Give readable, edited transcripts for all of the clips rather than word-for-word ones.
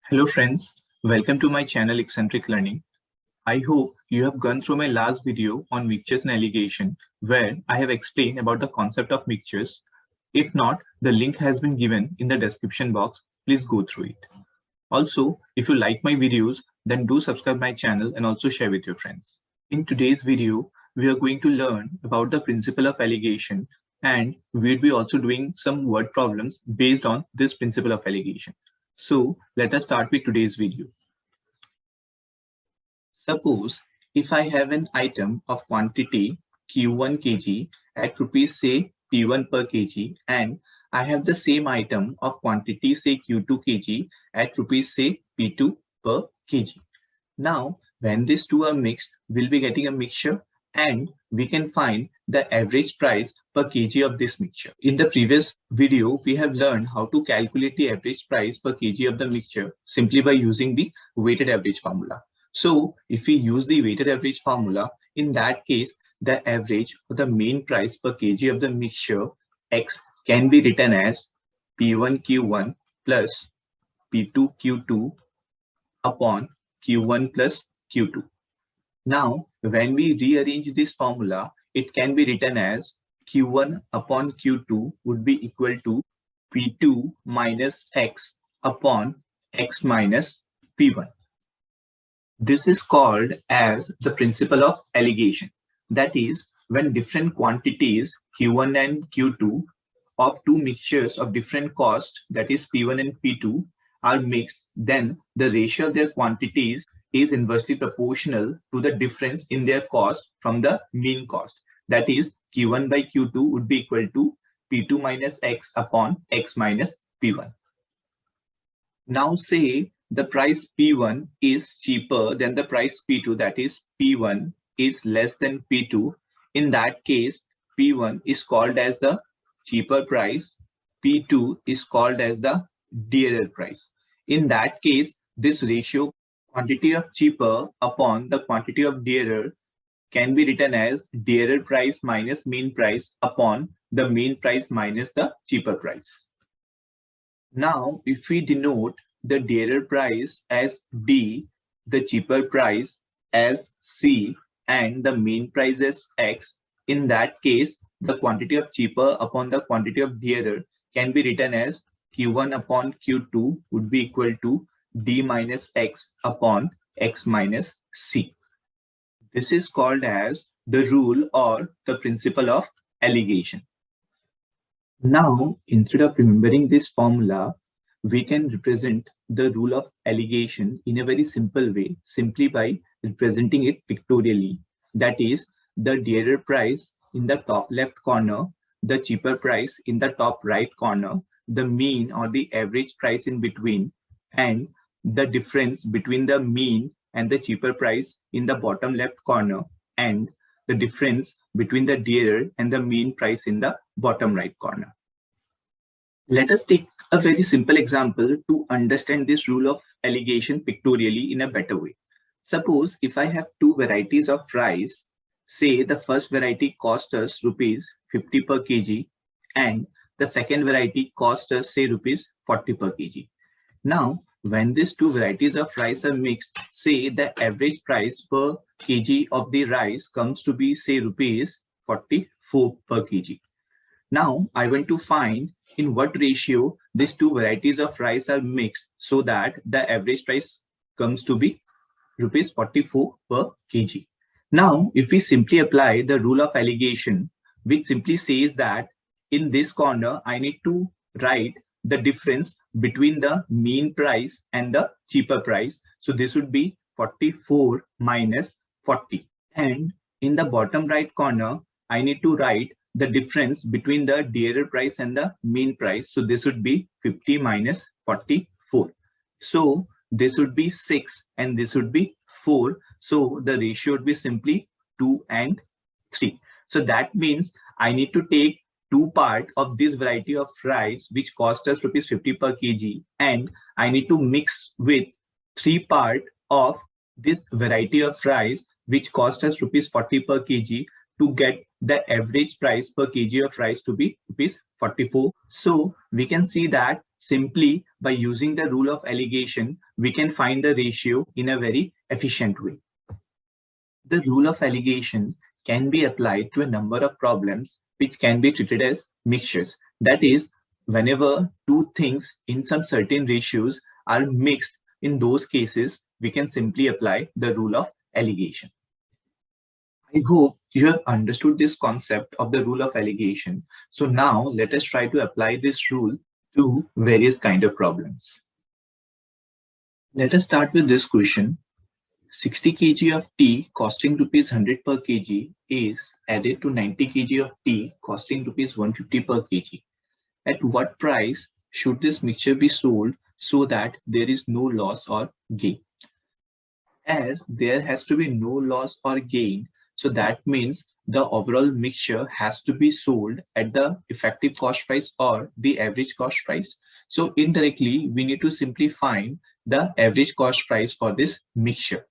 Hello friends, welcome to my channel Eccentric Learning. I hope you have gone through my last video on mixtures and alligation where I have explained about the concept of mixtures. If not, the link has been given in the description box. Please go through it. Also, if you like my videos, then do subscribe my channel and also share with your friends. In today's video, we are going to learn about the principle of allegation and we'll be also doing some word problems based on this principle of allegation. So let us start with today's video. Suppose if I have an item of quantity Q1 kg at rupees say P1 per kg and I have the same item of quantity say Q2 kg at rupees say P2 per kg. Now when these two are mixed, we'll be getting a mixture and we can find the average price per kg of this mixture. In the previous video, we have learned how to calculate the average price per kg of the mixture simply by using the weighted average formula. So if we use the weighted average formula, in that case, the average or the mean price per kg of the mixture X can be written as P1 Q1 plus P2 Q2 upon Q1 plus Q2. Now, when we rearrange this formula, it can be written as Q1 upon Q2 would be equal to P2 minus X upon X minus P1. This is called as the principle of allegation. That is, when different quantities Q1 and Q2 of two mixtures of different cost, that is P1 and P2, are mixed, then the ratio of their quantities is inversely proportional to the difference in their cost from the mean cost. That is, Q1 by Q2 would be equal to P2 minus X upon X minus P1. Now say the price P1 is cheaper than the price P2, that is P1 is less than P2. In that case, P1 is called as the cheaper price, P2 is called as the dearer price. In that case, this ratio quantity of cheaper upon the quantity of dearer can be written as dearer price minus mean price upon the mean price minus the cheaper price. Now, if we denote the dearer price as D, the cheaper price as C, and the mean price as X, in that case, the quantity of cheaper upon the quantity of dearer can be written as Q1 upon Q2 would be equal to D minus X upon X minus C. This is called as the rule or the principle of allegation. Now, instead of remembering this formula, we can represent the rule of allegation in a very simple way, simply by representing it pictorially. That is, the dearer price in the top left corner, the cheaper price in the top right corner, the mean or the average price in between, and the difference between the mean and the cheaper price in the bottom left corner, and the difference between the dearer and the mean price in the bottom right corner. Let us take a very simple example to understand this rule of allegation pictorially in a better way. Suppose if I have two varieties of rice, say the first variety cost us rupees 50 per kg and the second variety cost us say rupees 40 per kg. Now, when these two varieties of rice are mixed, say the average price per kg of the rice comes to be say rupees 44 per kg. Now, I want to find in what ratio these two varieties of rice are mixed so that the average price comes to be rupees 44 per kg. Now, if we simply apply the rule of allegation, which simply says that in this corner, I need to write the difference between the mean price and the cheaper price. So this would be 44 minus 40. And in the bottom right corner, I need to write the difference between the dearer price and the mean price. So this would be 50 minus 44. So this would be 6 and this would be 4. So the ratio would be simply 2 and 3. So that means I need to take two part of this variety of rice which cost us rupees 50 per kg, and I need to mix with 3 part of this variety of rice which cost us rupees 40 per kg to get the average price per kg of rice to be rupees 44. So we can see that simply by using the rule of alligation, we can find the ratio in a very efficient way. The rule of alligation can be applied to a number of problems which can be treated as mixtures. That is, whenever two things in some certain ratios are mixed, in those cases, we can simply apply the rule of alligation. I hope you have understood this concept of the rule of alligation. So now let us try to apply this rule to various kind of problems. Let us start with this question. 60 kg of tea costing rupees 100 per kg is added to 90 kg of tea costing rupees 150 per kg. At what price should this mixture be sold so that there is no loss or gain? As there has to be no loss or gain, so that means the overall mixture has to be sold at the effective cost price or the average cost price. So indirectly, we need to simply find the average cost price for this mixture.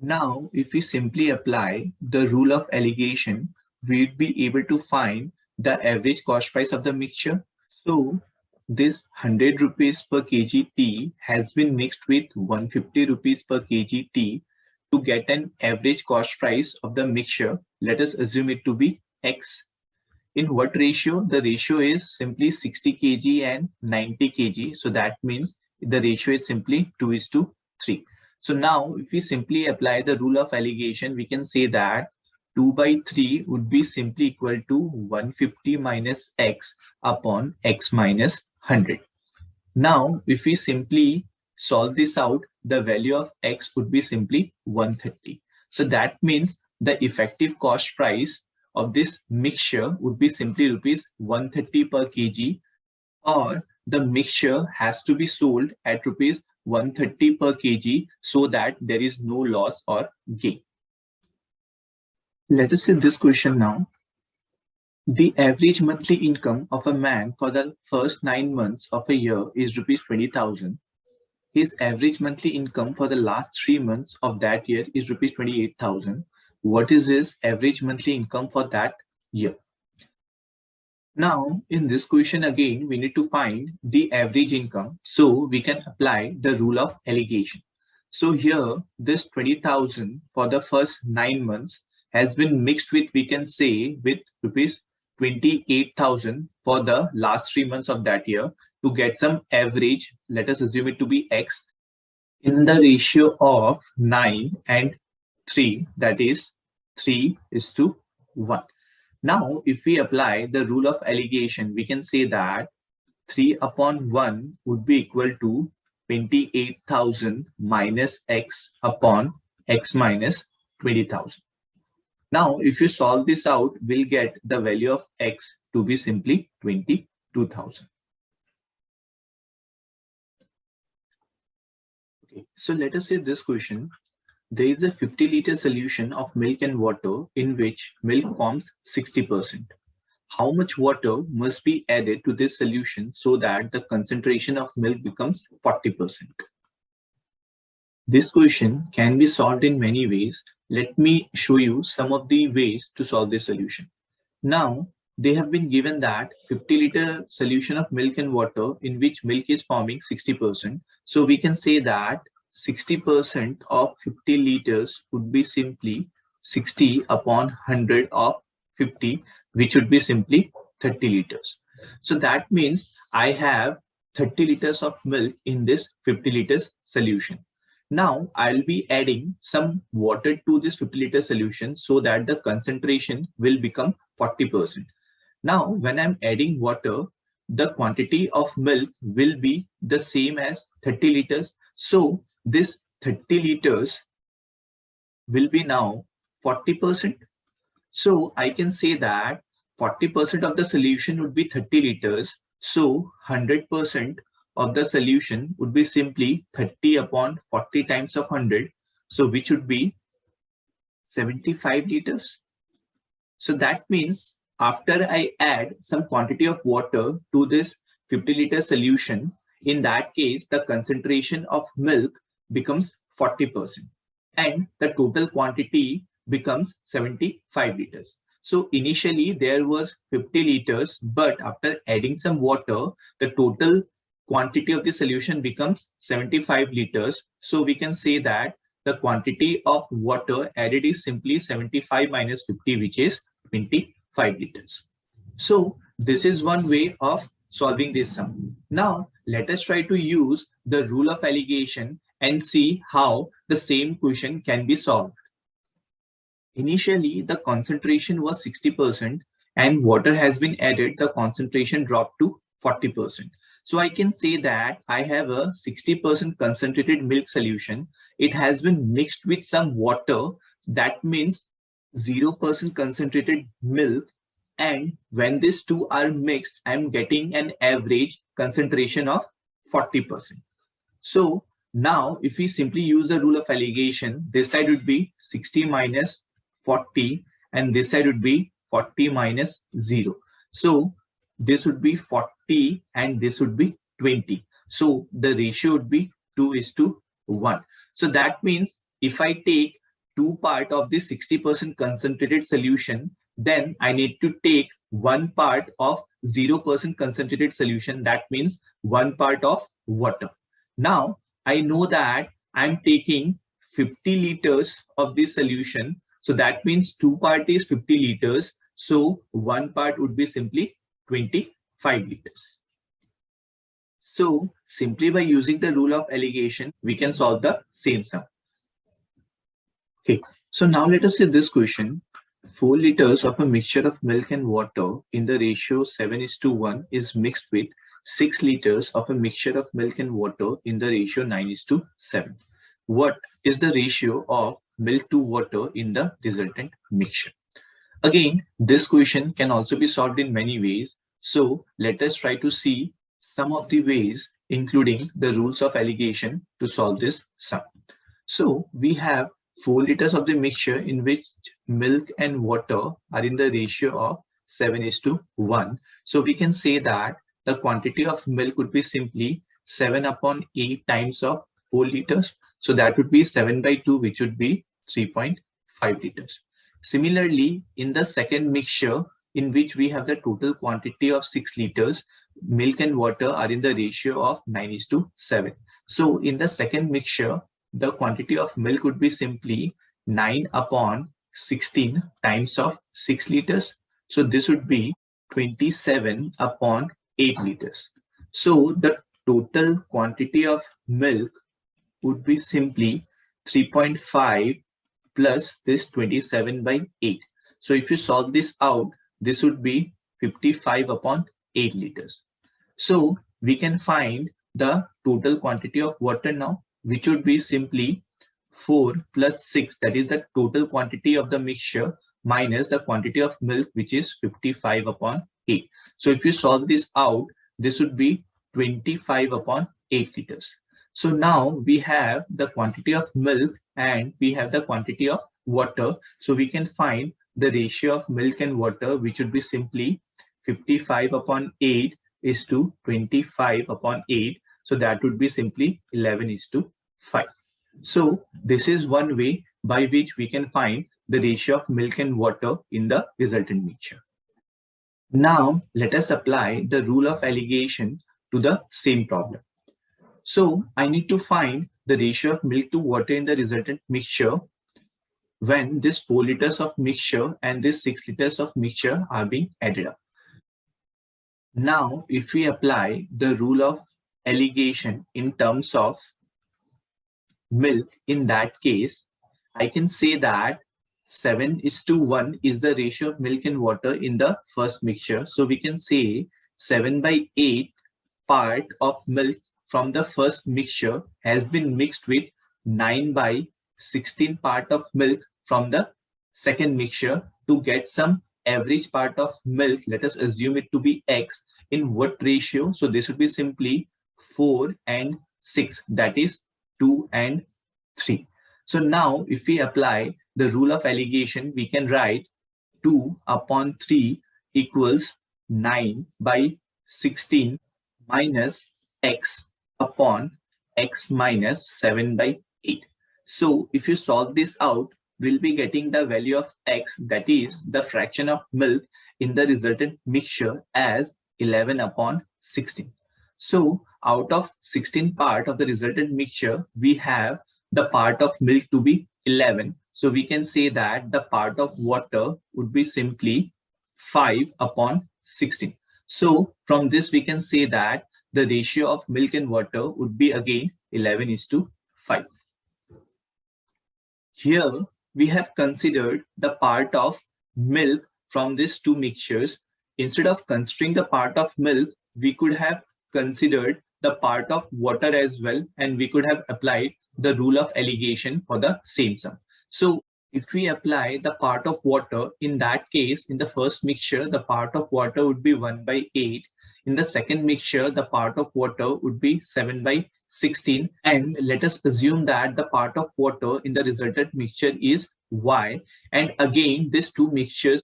Now, if we simply apply the rule of alligation, we'd be able to find the average cost price of the mixture. So this 100 rupees per kg tea has been mixed with 150 rupees per kg tea to get an average cost price of the mixture. Let us assume it to be X. In what ratio? The ratio is simply 60 kg and 90 kg. So that means the ratio is simply 2:3. So now if we simply apply the rule of alligation, we can say that 2/3 would be simply equal to 150 minus X upon X minus 100. Now, if we simply solve this out, the value of X would be simply 130. So that means the effective cost price of this mixture would be simply rupees 130 per kg, or the mixture has to be sold at rupees 130 per kg so that there is no loss or gain. Let us see this question now. The average monthly income of a man for the first 9 months of a year is rupees 20,000. His average monthly income for the last 3 months of that year is rupees 28,000. What is his average monthly income for that year? Now, in this question again, we need to find the average income. So we can apply the rule of alligation. So here, this 20,000 for the first 9 months has been mixed with, we can say, with rupees 28,000 for the last 3 months of that year to get some average. Let us assume it to be X in the ratio of 9 and 3, that is 3:1. Now, if we apply the rule of alligation, we can say that 3/1 would be equal to 28,000 minus X upon X minus 20,000. Now, if you solve this out, we'll get the value of X to be simply 22,000. Okay, so let us say this question. There is a 50-liter solution of milk and water in which milk forms 60%. How much water must be added to this solution so that the concentration of milk becomes 40%? This question can be solved in many ways. Let me show you some of the ways to solve this solution. Now, they have been given that 50-liter solution of milk and water in which milk is forming 60%. So we can say that 60% of 50 liters would be simply 60 upon 100 of 50, which would be simply 30 liters. So that means I have 30 liters of milk in this 50 liters solution. Now I'll be adding some water to this 50 liter solution so that the concentration will become 40%. Now when I'm adding water, the quantity of milk will be the same as 30 liters. So this 30 liters will be now 40%. So I can say that 40% of the solution would be 30 liters. So 100% of the solution would be simply 30 upon 40 times of 100. So which would be 75 liters. So that means after I add some quantity of water to this 50 liter solution, in that case, the concentration of milk becomes 40% and the total quantity becomes 75 liters. So initially there was 50 liters, but after adding some water, the total quantity of the solution becomes 75 liters. So we can say that the quantity of water added is simply 75 minus 50, which is 25 liters. So this is one way of solving this sum. Now let us try to use the rule of allegation and see how the same question can be solved. Initially, the concentration was 60% and water has been added, the concentration dropped to 40%. So I can say that I have a 60% concentrated milk solution. It has been mixed with some water. That means 0% concentrated milk. And when these two are mixed, I'm getting an average concentration of 40%. So now if we simply use the rule of allegation, this side would be 60 minus 40 and this side would be 40 minus 0. So this would be 40 and this would be 20. So the ratio would be 2:1. So that means if I take 2 part of the 60% concentrated solution, then I need to take 1 part of 0% concentrated solution. That means 1 part of water. Now I know that I'm taking 50 liters of this solution. So that means 2 part is 50 liters. So 1 part would be simply 25 liters. So simply by using the rule of allegation, we can solve the same sum. Okay, so now let us see this question. 4 liters of a mixture of milk and water in the ratio 7:1 is mixed with 6 liters of a mixture of milk and water in the ratio 9:7. What is the ratio of milk to water in the resultant mixture? Again, this question can also be solved in many ways. So let us try to see some of the ways, including the rules of allegation, to solve this sum. So we have 4 liters of the mixture in which milk and water are in the ratio of 7:1. So we can say that the quantity of milk would be simply 7/8 times of 4 liters. So that would be 7/2, which would be 3.5 liters. Similarly, in the second mixture, in which we have the total quantity of 6 liters, milk and water are in the ratio of 9:7. So in the second mixture, the quantity of milk would be simply 9/16 times of 6 liters. So this would be 27/8 liters. So the total quantity of milk would be simply 3.5 plus this 27/8. So if you solve this out, this would be 55/8 liters. So we can find the total quantity of water now, which would be simply 4 plus 6, that is the total quantity of the mixture, minus the quantity of milk, which is 55/8. So if you solve this out, this would be 25/8 liters. So now we have the quantity of milk and we have the quantity of water. So we can find the ratio of milk and water, which would be simply 55/8 is to 25/8. So that would be simply 11:5. So this is one way by which we can find the ratio of milk and water in the resultant mixture. Now let us apply the rule of allegation to the same problem. So I need to find the ratio of milk to water in the resultant mixture when this 4 liters of mixture and this 6 liters of mixture are being added up. Now, if we apply the rule of allegation in terms of milk, in that case, I can say that 7:1 is the ratio of milk and water in the first mixture. So we can say 7/8 part of milk from the first mixture has been mixed with 9/16 part of milk from the second mixture to get some average part of milk. Let us assume it to be X. In what ratio? So this would be simply 4 and 6, that is 2 and 3. So now if we apply the rule of allegation, we can write 2/3 equals 9/16 minus X upon X minus 7/8. So if you solve this out, we'll be getting the value of x, that is the fraction of milk in the resultant mixture, as 11 upon 16. So out of 16 part of the resultant mixture, we have the part of milk to be 11. So we can say that the part of water would be simply 5 upon 16. So from this, we can say that the ratio of milk and water would be again 11:5. Here we have considered the part of milk from these two mixtures. Instead of considering the part of milk, we could have considered the part of water as well, and we could have applied the rule of allegation for the same sum. So if we apply the part of water, in that case, in the first mixture, the part of water would be 1/8. In the second mixture, the part of water would be 7/16. And let us assume that the part of water in the resultant mixture is Y. And again, these two mixtures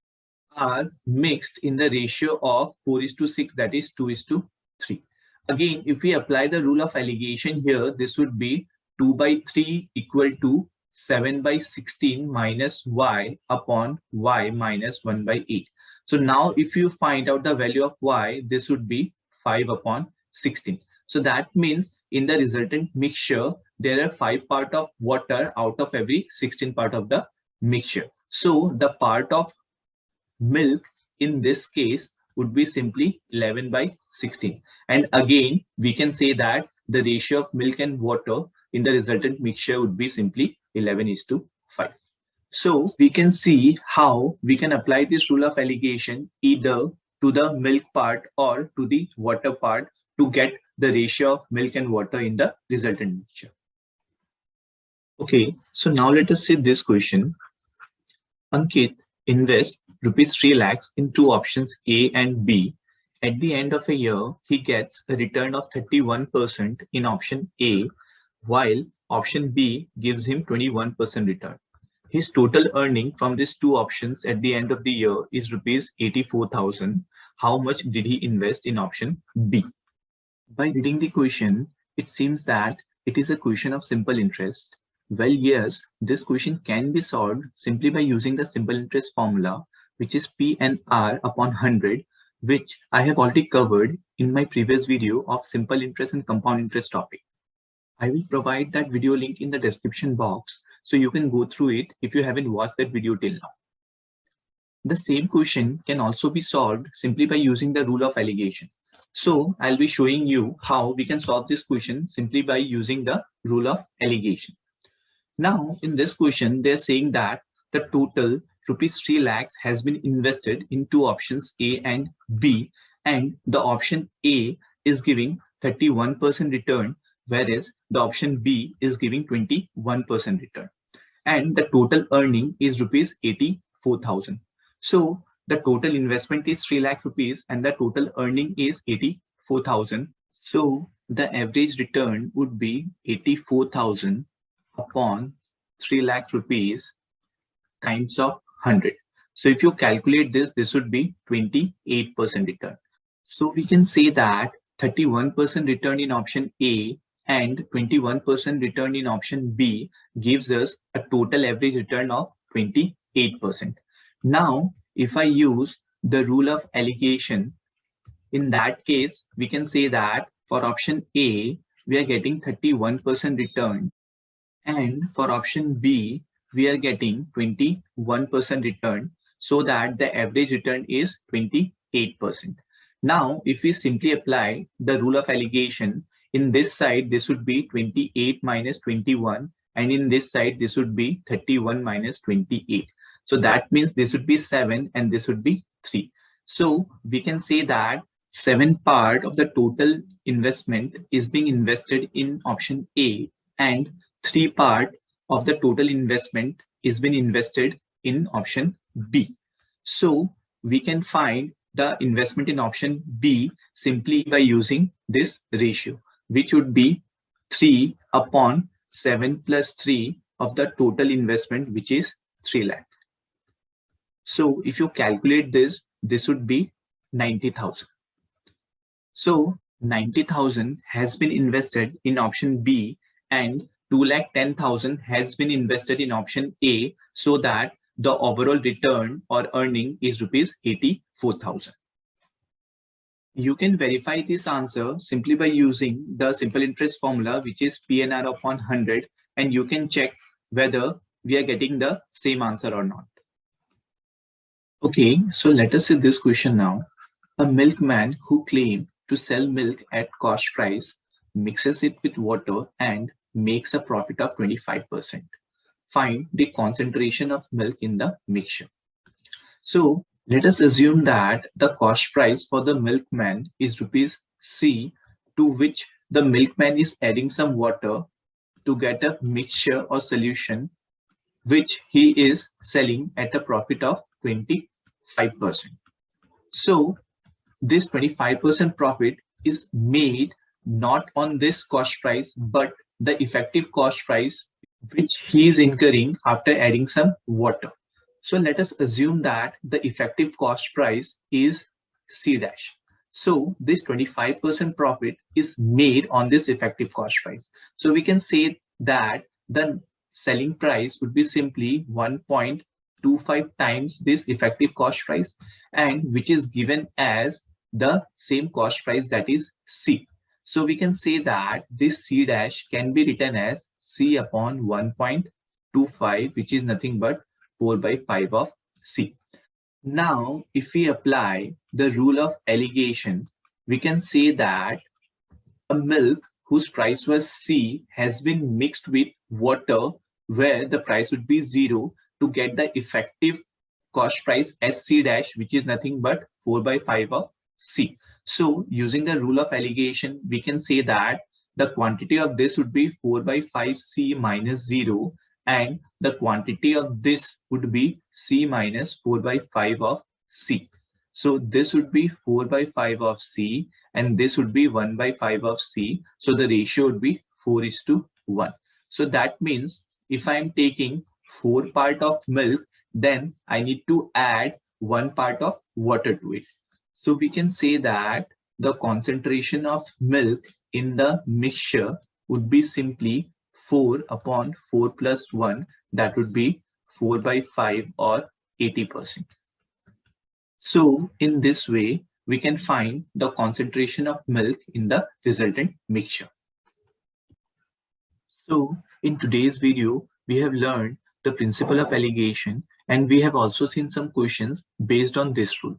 are mixed in the ratio of 4:6, that is 2:3. Again, if we apply the rule of allegation here, this would be 2/3 equal to 7/16 minus y upon y minus 1/8. So now if you find out the value of y, this would be 5 upon 16. So that means in the resultant mixture, there are 5 parts of water out of every 16 part of the mixture. So the part of milk in this case would be simply 11/16. And again, we can say that the ratio of milk and water in the resultant mixture would be simply 11:5. So we can see how we can apply this rule of allegation either to the milk part or to the water part to get the ratio of milk and water in the resultant mixture. Okay, so now let us see this question. Ankit invests rupees 3 lakhs in two options A and B. At the end of a year, he gets a return of 31% in option A, while option B gives him 21% return. His total earning from these two options at the end of the year is rupees 84,000. How much did he invest in option B? By reading the question, it seems that it is a question of simple interest. Well, yes, this question can be solved simply by using the simple interest formula, which is P and R upon 100, which I have already covered in my previous video of simple interest and compound interest topic. I will provide that video link in the description box, so you can go through it if you haven't watched that video till now. The same question can also be solved simply by using the rule of allegation. So I'll be showing you how we can solve this question simply by using the rule of allegation. Now, in this question, they're saying that the total rupees 3 lakhs has been invested in two options A and B, and the option A is giving 31% return, whereas the option B is giving 21% return. And the total earning is rupees 84,000. So the total investment is 3 lakh rupees and the total earning is 84,000. So the average return would be 84,000 upon 3 lakh rupees times of 100. So if you calculate this, this would be 28% return. So we can say that 31% return in option A and 21% return in option B gives us a total average return of 28%. Now, if I use the rule of allegation, in that case, we can say that for option A, we are getting 31% return. And for option B, we are getting 21% return, so that the average return is 28%. Now, if we simply apply the rule of allegation, in this side, this would be 28 minus 21. And in this side, this would be 31 minus 28. So that means this would be 7 and this would be 3. So we can say that 7 part of the total investment is being invested in option A, and 3 part of the total investment is being invested in option B. So we can find the investment in option B simply by using this ratio, which would be 3 upon 7 plus 3 of the total investment, which is 3 lakh. So if you calculate this, this would be 90,000. So 90,000 has been invested in option B, and 2,10,000 has been invested in option A so that the overall return or earning is rupees 84,000. You can verify this answer simply by using the simple interest formula, which is PNR upon 100, and you can check whether we are getting the same answer or not. Okay, so let us see this question now. A milkman who claimed to sell milk at cost price mixes it with water and makes a profit of 25%. Find the concentration of milk in the mixture. So let us assume that the cost price for the milkman is rupees C, to which the milkman is adding some water to get a mixture or solution which he is selling at a profit of 25%. So this 25% profit is made not on this cost price, but the effective cost price which he is incurring after adding some water. So let us assume that the effective cost price is C dash. So this 25% profit is made on this effective cost price. So we can say that the selling price would be simply 1.25 times this effective cost price, and which is given as the same cost price, that is C. So we can say that this C dash can be written as C upon 1.25, which is nothing but 4 by 5 of C. Now, if we apply the rule of allegation, we can say that a milk whose price was C has been mixed with water where the price would be 0 to get the effective cost price as C dash, which is nothing but 4 by 5 of C. So using the rule of allegation, we can say that the quantity of this would be 4 by 5 C minus 0, and the quantity of this would be C minus 4 by 5 of C. So this would be 4 by 5 of C, and this would be 1 by 5 of C. So the ratio would be 4:1. So that means if I am taking 4 part of milk, then I need to add 1 part of water to it. So we can say that the concentration of milk in the mixture would be simply 4 upon 4 plus 1, that would be 4 by 5 or 80%. So in this way, we can find the concentration of milk in the resultant mixture. So in today's video, we have learned the principle of allegation, and we have also seen some questions based on this rule.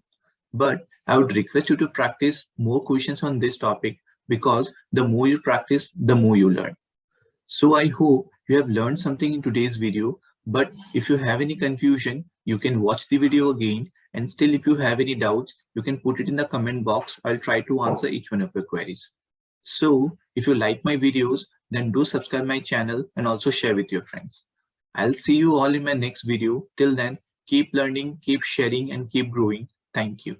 But I would request you to practice more questions on this topic, because the more you practice, the more you learn. So I hope you have learned something in today's video, but if you have any confusion, you can watch the video again, and still if you have any doubts, you can put it in the comment box. I'll try to answer each one of your queries. So if you like my videos, then do subscribe my channel and also share with your friends. I'll see you all in my next video. Till then, keep learning, keep sharing, and keep growing. Thank you.